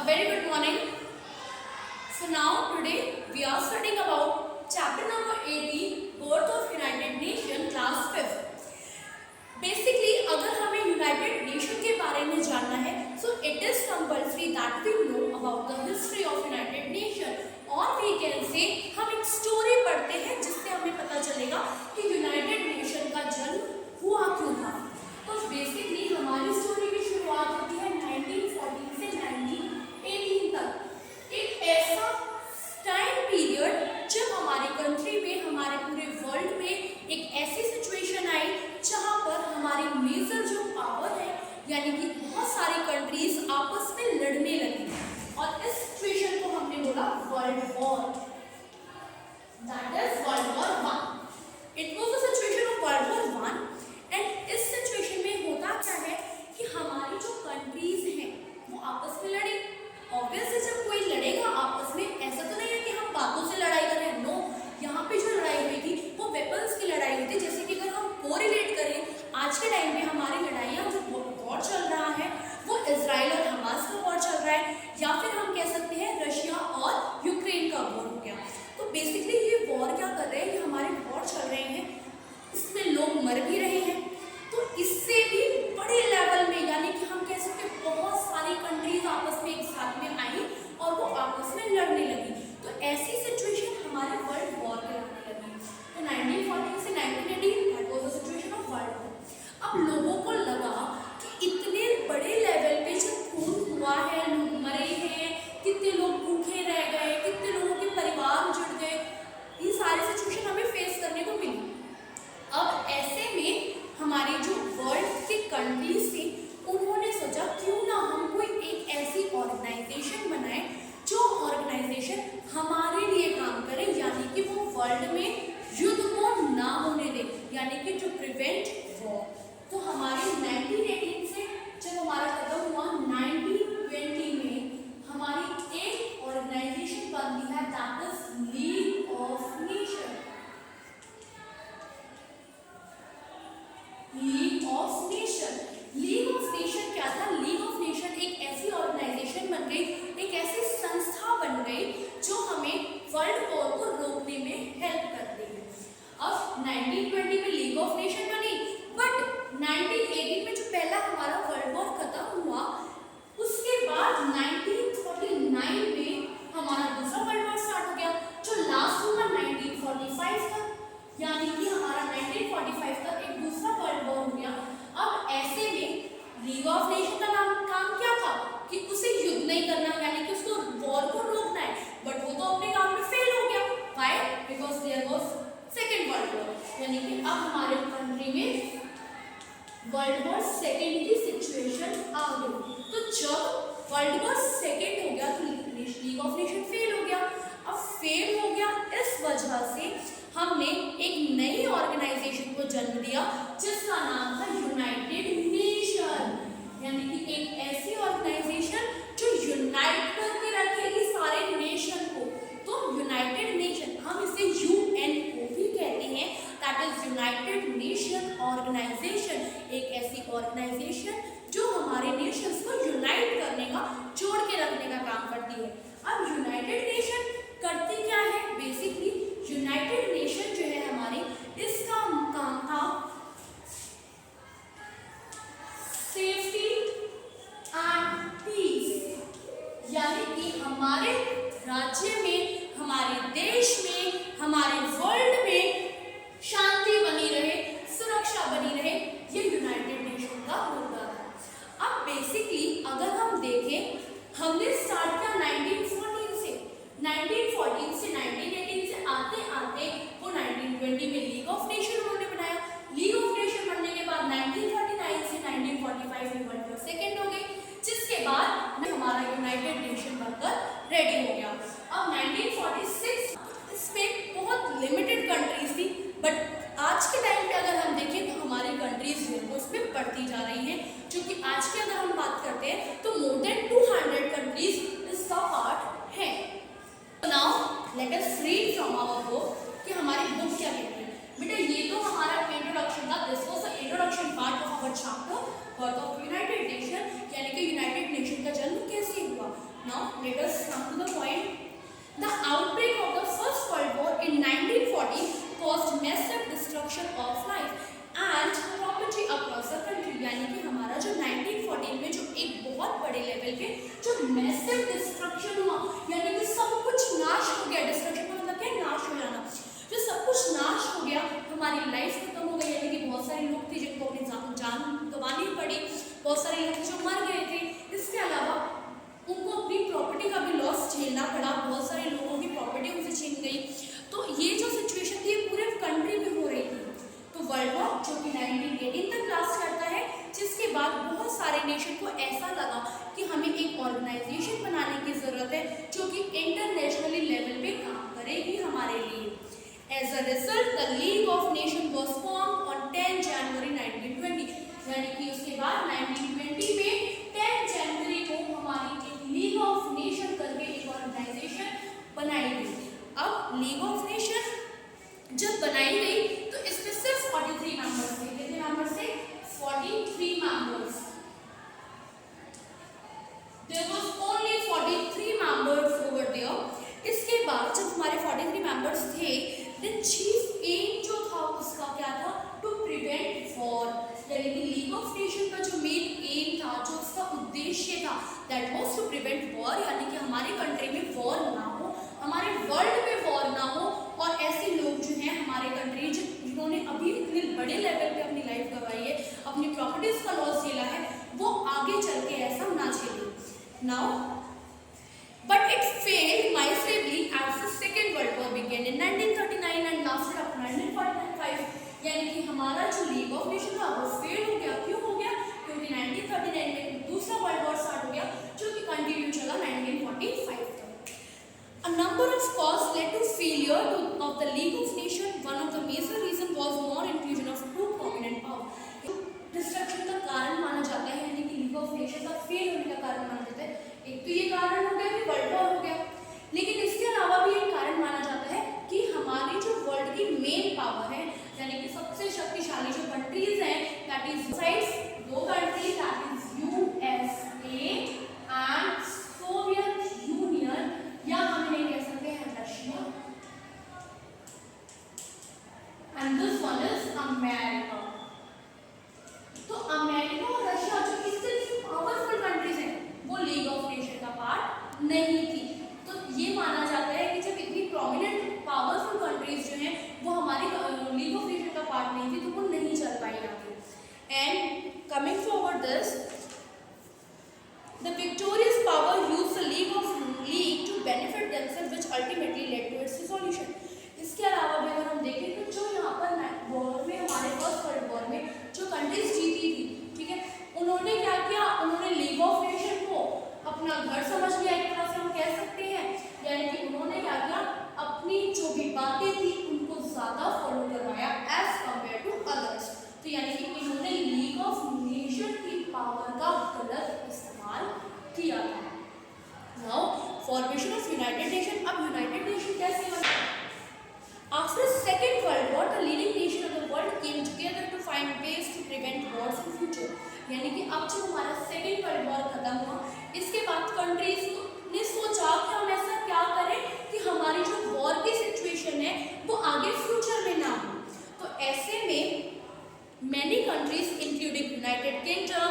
A very good morning. So now today we are studying about chapter number 18, Birth of United Nations, class 5th. Basically, अगर हमें United nation के बारे में जानना है, so it is compulsory that we know about the history of United Nation. और we can say हम एक स्टोरी पढ़ते हैं जिससे हमें पता चलेगा कि यूनाइटेड नेशन का जन्म हुआ क्यों था. तो बेसिकली हमारी स्टोरी की शुरुआत होती है 1914 से 1918 तक. एक ऐसा टाइम पीरियड जब हमारी कंट्री में, हमारे पूरे वर्ल्ड में एक ऐसी सिचुएशन आई जहाँ पर हमारी मेजर जो पावर है, यानी कि बहुत सारी कंट्रीज आपस में लड़ने लगी. और इस सिचुएशन को हमने बोला world war. That is world war 1. It was the situation of world war 1. And इस सिचुएशन में होता क्या है कि हमारी जो कंट्रीज हैं वो आपस में लड़ी. ऑब्वियसली जब कोई लड़ेगा आपस में, ऐसा तो नहीं है कि हम बातों से लड़ाई कर रहे हैं. नो, यहाँ पे जो लड़ाई हुई थी वो वेपन्स की लड़ाई हुई थी. जैसे कि अगर हम कोरिलेट करें आज के टाइम में हमारी लड़ाइयाँ, जो वॉर चल रहा है वो इजराइल और हमास का वॉर चल रहा है, या फिर हम कह सकते हैं रशिया और यूक्रेन का वॉर हो गया. तो बेसिकली ये वॉर क्या कर रहे हैं, ये हमारे वॉर चल रहे हैं, इसमें लोग मर भी रहे हैं. तो इससे भी बड़े लेवल में, यानी कि हम कह सकते हैं बहुत सारी कंट्रीज आपस में एक साथ में आई और वो आपस में लड़ने लगी. तो ऐसी सिचुएशन हमारे वर्ल्ड वॉर के लगने लगी. तो 1914 से 1918 that was the situation of world war. अब लोगों को लगा कि इतने बड़े लेवल पे जब खून हुआ है, लोग मरे हैं, कितने लोग भूखे रह गए, कितने लोगों के परिवार उजड़ गए, ये सारी सिचुएशन हमें फेस करने को मिली. अब ऐसे में हमारे जो वर्ल्ड के कंट्रीज थे उन्होंने सोचा क्यों ना हम कोई एक ऐसी ऑर्गेनाइजेशन बनाएं जो ऑर्गेनाइजेशन हमारे लिए काम करे, यानी कि वो वर्ल्ड में युद्ध को ना होने दे, यानी कि टू प्रिवेंट वॉर. तो हमारे 1918 से जब हमारा खत्म हुआ 1920 में हमारी एक ऑर्गेनाइजेशन बनती है, that is league of nation. League of nation. League of nation क्या था? लीग ऑफ नेशन एक ऐसी ऑर्गेनाइजेशन बन गई, एक ऐसी संस्था बन गई जो हमें वर्ल्ड वॉर को रोकने में हेल्प करती है. अब 1920 में लीग ऑफ नेशन बनी, बट 1918 में जो पहला हमारा वर्ल्ड वॉर खत्म हुआ, उसके बाद 1949 में हमारा दूसरा वर्ल्ड वॉर स्टार्ट हो गया, जो लास्ट हुआ 1945 तक, यानी कि हमारा 1945 तक एक दूसरा वर्ल्ड वॉर हो गया. अब ऐसे में लीग ऑफ नेशन का काम क्या था कि उसे युद्ध नहीं करना, यानी कि उसको वॉर को रोकना है, बट वो तो अपने काम में फेल हो गया. Why? Because there was second world war, यानी कि अब हमारे कंट्री में वर्ल्ड वॉर सेकेंड की सिचुएशन आ गई. तो जब वर्ल्ड वॉर सेकेंड हो गया तो लीग ऑफ नेशन फेल हो गया. अब फेल हो गया इस वजह से हमने एक नई ऑर्गेनाइजेशन को जन्म दिया जिसका नाम था यूनाइटेड नेशन, यानी कि एक ऐसी ऑर्गेनाइजेशन जो यूनाइट करके रखेगी सारे नेशन को. तो यूनाइटेड नेशन, हम इसे यूएनओ भी कहते हैं, that is united nation organisation. एक ऐसी ऑर्गेनाइजेशन जो हमारे नेशंस को यूनाइट करने का, जोड़ के रखने का काम करती है. अब यूनाइटेड नेशन करती क्या है? बेसिकली यूनाइटेड नेशन जो है हमारी, इसका काम था सेफ्टी एंड पीस, यानी कि हमारे राज्य में, हमारे देश में, हमारे वर्ल्ड में शांति बनी रहे, सुरक्षा बनी रहे, ये यूनाइटेड नेशन का मुद्दा था. अब बेसिकली अगर हम देखें, हमने स्टार्ट किया 1914 से. 1914 से 1918 से आते आते वो 1920 में लीग ऑफ नेशन उन्होंने बनाया. लीग ऑफ नेशन बनने के बाद 1939 से 1945 में वर्ल्ड वॉर सेकेंड हो गई, जिसके बाद हमारा यूनाइटेड नेशन बनकर रेडी हो गया. अब 1946 इसमें बहुत लिमिटेड कंट्रीज थी, बट आज के टाइम पे अगर हम देखें तो हमारी कंट्रीज जो है उसमें बढ़ती जा रही हैं, क्योंकि आज की अगर हम बात करते हैं तो मोर देन 200 कंट्रीज इसका पार्ट है. Now let us read from our book कि हमारी बुक क्या कहती है. बेटा ये तो हमारा इंट्रोडक्शन था, this was the introduction part of our chapter birth of united nation, यानी कि यूनाइटेड नेशन का जन्म कैसे हुआ. नाउ के जो मैसिव डिस्ट्रक्शन हुआ, यानी कि सब कुछ नाश हो गया। डिस्ट्रक्शन का मतलब क्या है? नाश हो जाना। जो सब कुछ नाश हो गया, हमारी लाइफ खत्म हो गई, यानी कि बहुत सारे लोग थे जिनको अपनी जान गंवानी पड़ी, बहुत सारे लोग जो मर गए थे। इसके अलावा उनको अपनी प्रॉपर्टी का भी लॉस झेलना पड़ा, बहुत सारे लोगों की प्रॉपर्टी उनसे छीन गई। तो ये जो सिचुएशन थी पूरे कंट्री में हो रही थी। तो वर्ल्ड वॉर जो कि 1918 तक लास्ट करता है, जिसके बाद बहुत सारे नेशन को ऐसा लगा कि हमें एक ऑर्गेनाइजेशन बनाने की ज़रूरत है जो कि इंटरनेशनली लेवल पे काम करेगी हमारे लिए। As a result the league of nation was form on 10 January 1920, यानी कि उसके बाद 1920 में 10 जनवरी को हमारी एक लीग ऑफ नेशन करके एक ऑर्गेनाइजेशन बनाई गई। अब लीग ऑफ नेशन जब बनाई गई तो इसमें सिर्फ 43 मेंबर्स थे। कितने मेंबर्स थे? 43 members. There was only 43 members over there. इसके बाद जब हमारे 43 मेंबर्स थे, then चीफ एम जो था उसका क्या था? टू प्रिवेंट वॉर, यानी कि लीग ऑफ नेशन का जो मेन एम था, जो उसका उद्देश्य था, that was to prevent war, यानी कि हमारी कंट्री में वॉर ना हो, हमारे वर्ल्ड में वॉर ना हो, और ऐसे लोग जो हैं हमारे कंट्री जिन्होंने अभी इतने बड़े लेवल पे अपनी लाइफ गंवाई है, अपनी प्रॉपर्टीज का लॉस झेला है, वो आगे चल के ऐसा ना झेले। Now but it failed miserably as the second world war began in 1939 and lasted up to 1945, यानी कि हमारा जो लीग ऑफ नेशन था वो फेल हो गया। क्यों हो गया? क्योंकि 1939 में दूसरा वर्ल्ड वॉर स्टार्ट हो गया जो कि कंटिन्यू चला 1945 तक। A number of causes led to failure of the League of Nations. One of the major reasons was non-inclusion of two prominent powers. Destruction का कारण माना जाता है, यानी कि लीग ऑफ नेशन का फेल होने का कारण माना जाता है। एक तो ये कारण हो गया कि वर्ल्ड वॉर हो गया, लेकिन इसके अलावा भी एक कारण माना जाता है कि हमारी जो वर्ल्ड की मेन पावर है, यानी कि सबसे शक्तिशाली जो कंट्रीज हैं, दैट इज साइड्स दो countries, that is USA and Soviet union, या हम इन्हें कह सकते हैं Russia, and this one is America. तो अमेरिका और रशिया जो इतनी पावरफुल कंट्रीज हैं, वो लीग ऑफ नेशन का पार्ट नहीं थी। तो ये माना जाता है कि जब इतनी प्रोमिनेंट पावरफुल कंट्रीज जो हैं वो हमारी लीग ऑफ नेशन का पार्ट नहीं थी, तो वो नहीं चल पाई आगे। And coming forward this, the victorious power used the league to benefit themselves which ultimately led to its dissolution. इसके अलावा भी अगर हम देखें तो जो यहाँ पर वॉर में, हमारे फर्स्ट वर्ल्ड वॉर में जो कंट्रीज जीती थी, ठीक है, उन्होंने क्या किया? उन्होंने लीग ऑफ नेशन को अपना घर समझ लिया, एक तरह से हम कह सकते हैं, यानी कि उन्होंने क्या किया? अपनी जो भी बातें थी उनको ज़्यादा फॉलो करवाया एज कम्पेयर टू अदर्स। तो यानी कि इन्होंने लीग ऑफ नेशन की पावर का गलत इस्तेमाल किया था। Now formation of united nation. अब यूनाइटेड नेशन कैसे बना? After Second World War, the leading nation of the world came together to find ways to prevent wars in future. यानी कि अब जब हमारा सेकेंड वर्ल्ड वॉर खत्म हुआ, इसके बाद कंट्रीज ने सोचा कि हम ऐसा क्या करें कि हमारी जो वॉर की सिचुएशन है वो आगे फ्यूचर में ना हो। तो ऐसे में many countries including United Kingdom,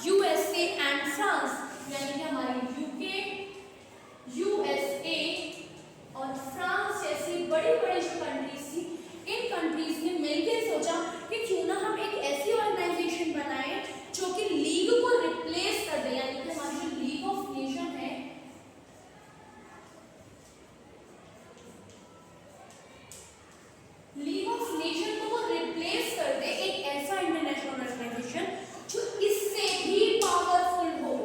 USA and France, यानी कि हमारी यूके, यूएसए और फ्रांस जैसी बड़ी बड़ी जो कंट्रीज थी, इन कंट्रीज ने मिलकर सोचा कि क्यों ना हम एक ऐसी ऑर्गेनाइजेशन बनाएं जो कि लीग को रिप्लेस कर दे, यानी कि हमारी जो लीग ऑफ नेशन है, लीग ऑफ नेशन को वो रिप्लेस कर दे एक ऐसा इंटरनेशनल ऑर्गेनाइजेशन जो इससे भी पावरफुल हो।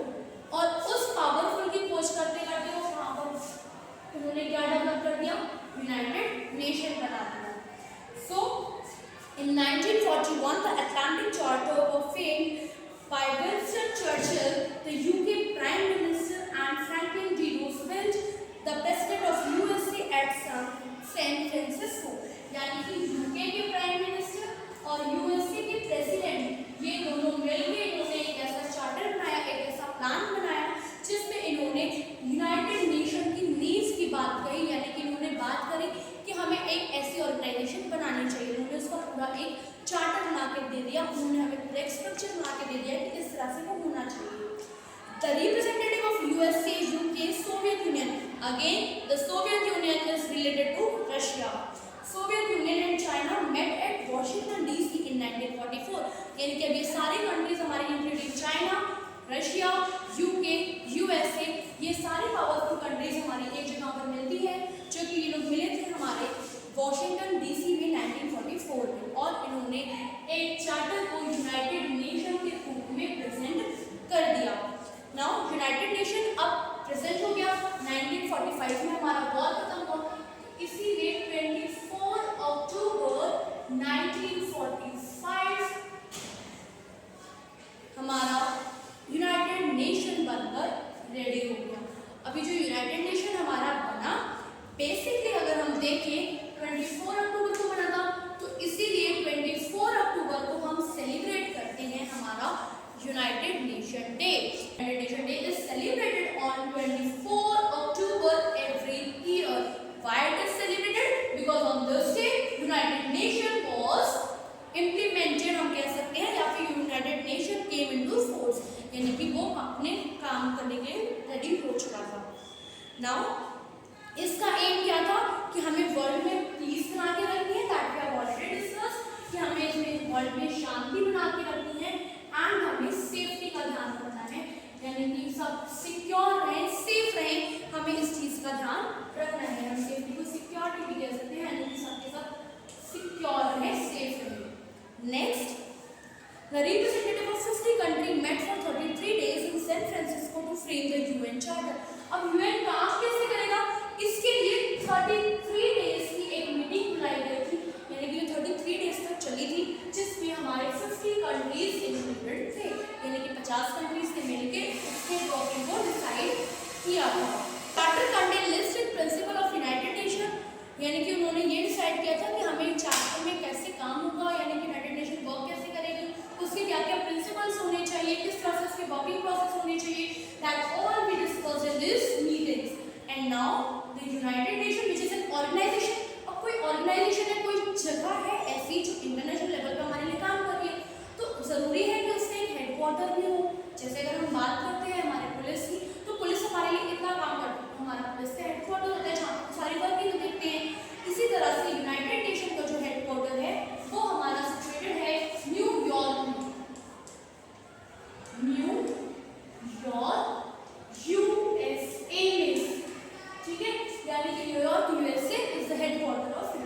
और उस पावरफुल की खोज करते करते वो कहाँ पर उन्होंने क्या डेवलप कर दिया? यूनाइटेड नेशन बना दिया। सो in 1941 the Atlantic Charter was framed by Winston Churchill, the UK Prime Minister, and Franklin D. Roosevelt, the President of USA at San Francisco. यानी कि यूके के प्राइम मिनिस्टर और यूएसए के president, ये दोनों मिलकर इन्होंने एक ऐसा चार्टर बनाया, एक ऐसा प्लान बनाया जिसमें इन्होंने यूनाइटेड नेशन की नीड्स की बात कही, यानी कि इन्होंने बात करी कि हमें एक ऐसी ऑर्गेनाइजेशन बनानी चाहिए। उन्होंने उसका पूरा एक चार्टर बना के दे दिया, उन्होंने हमें पूरा एक स्ट्रक्चर बना के दे दिया कि इस तरह से वो होना चाहिए। The representative of USA, UK, Soviet Union. Again, the Soviet Union is related to Russia. Soviet Union and China met at Washington DC in 1944. यानी कि अब ये सारी कंट्रीज हमारी including China, Russia, UK, USA, ये सारी पावरफुल कंट्रीज हमारी एक जगह पर मिलती है, जो कि ये लोग मिले थे हमारे वॉशिंगटन डीसी में 1944 में, और इन्होंने एक चार्टर को यूनाइटेड नेशन के रूप में प्रेजेंट कर दिया। नाउ यूनाइटेड नेशन अब प्रेजेंट हो गया। 1945 में हमारा वॉर खत्म हुआ, इसीलिए 24 अक्टूबर 1945 हमारा यूनाइटेड नेशन बनकर रेडी हो गया। अभी जो यूनाइटेड नेशन हमारा बना, बेसिकली अगर हम देखें 24 अक्टूबर को बना था, तो इसीलिए 24 अक्टूबर को हम सेलिब्रेट करते हैं हमारा United nation day. United nation day is celebrated on 24 October every year. Why it is celebrated? Because on this day United Nation was implemented, हम कह सकते हैं, या फिर United Nation came into force, यानी कि वो अपने काम करने के लिए रेडी हो चुका था। Now इसका एम क्या था कि हमें वर्ल्ड में पीस बना के रखनी है, that we have already discuss, कि हमें इसमें वर्ल्ड में शांति बना के रखनी है, एंड हमें सेफ्टी का ध्यान रखना है, यानी कि सब सिक्योर रहें, सेफ रहें, हमें इस चीज का ध्यान रखना है। हम सेफ्टी को सिक्योरिटी भी कह सकते हैं, यानी कि सबके सब सिक्योर रहें, सेफ रहें। Next, the representative of 50 country met for 33 days in San Francisco to frame the UN Charter. अब UN काम कैसे करेगा? इसके लिए 33 डेज की एक मीटिंग बुलाई गई थी, यानी कि 33 डेज तक चली थी, जिसमें हमारे 50 कंट्रीज इंक्लूडेड थे, यानी कि 50 कंट्रीज ने मिलकर इसके टॉपिक को डिसाइड किया था। Charter contain listed principle of united nation, यानी कि उन्होंने ये डिसाइड किया था कि हमें चार्टर में कैसे काम होगा, यानी कि यूनाइटेड नेशन वर्क कैसे करेगी, उसके क्या क्या प्रिंसिपल्स होने चाहिए, किस तरह से वर्किंग प्रोसेस होनी चाहिए, that all we discussed in this meetings. And now the united nation which is an organisation, अब कोई ऑर्गेनाइजेशन है, कोई जगह है ऐसी जो इंटरनेशनल लेवल पर हमारे लिए काम कर रही है, तो जरूरी है कि उसका एक हेडक्वार्टर भी हो। जैसे अगर हम बात करते हैं हमारे पुलिस की, तो पुलिस हमारे लिए कितना काम करती है, हमारा पुलिस का हेडक्वार्टर होता है जहाँ सारी वर्किंग देखते हैं। इसी तरह से यूनाइटेड नेशन का जो हेडक्वार्टर है वो हमारा सिचुएटेड है न्यूयॉर्क में, यूएसए में, ठीक है, यानी कि New York USA is the headquarter of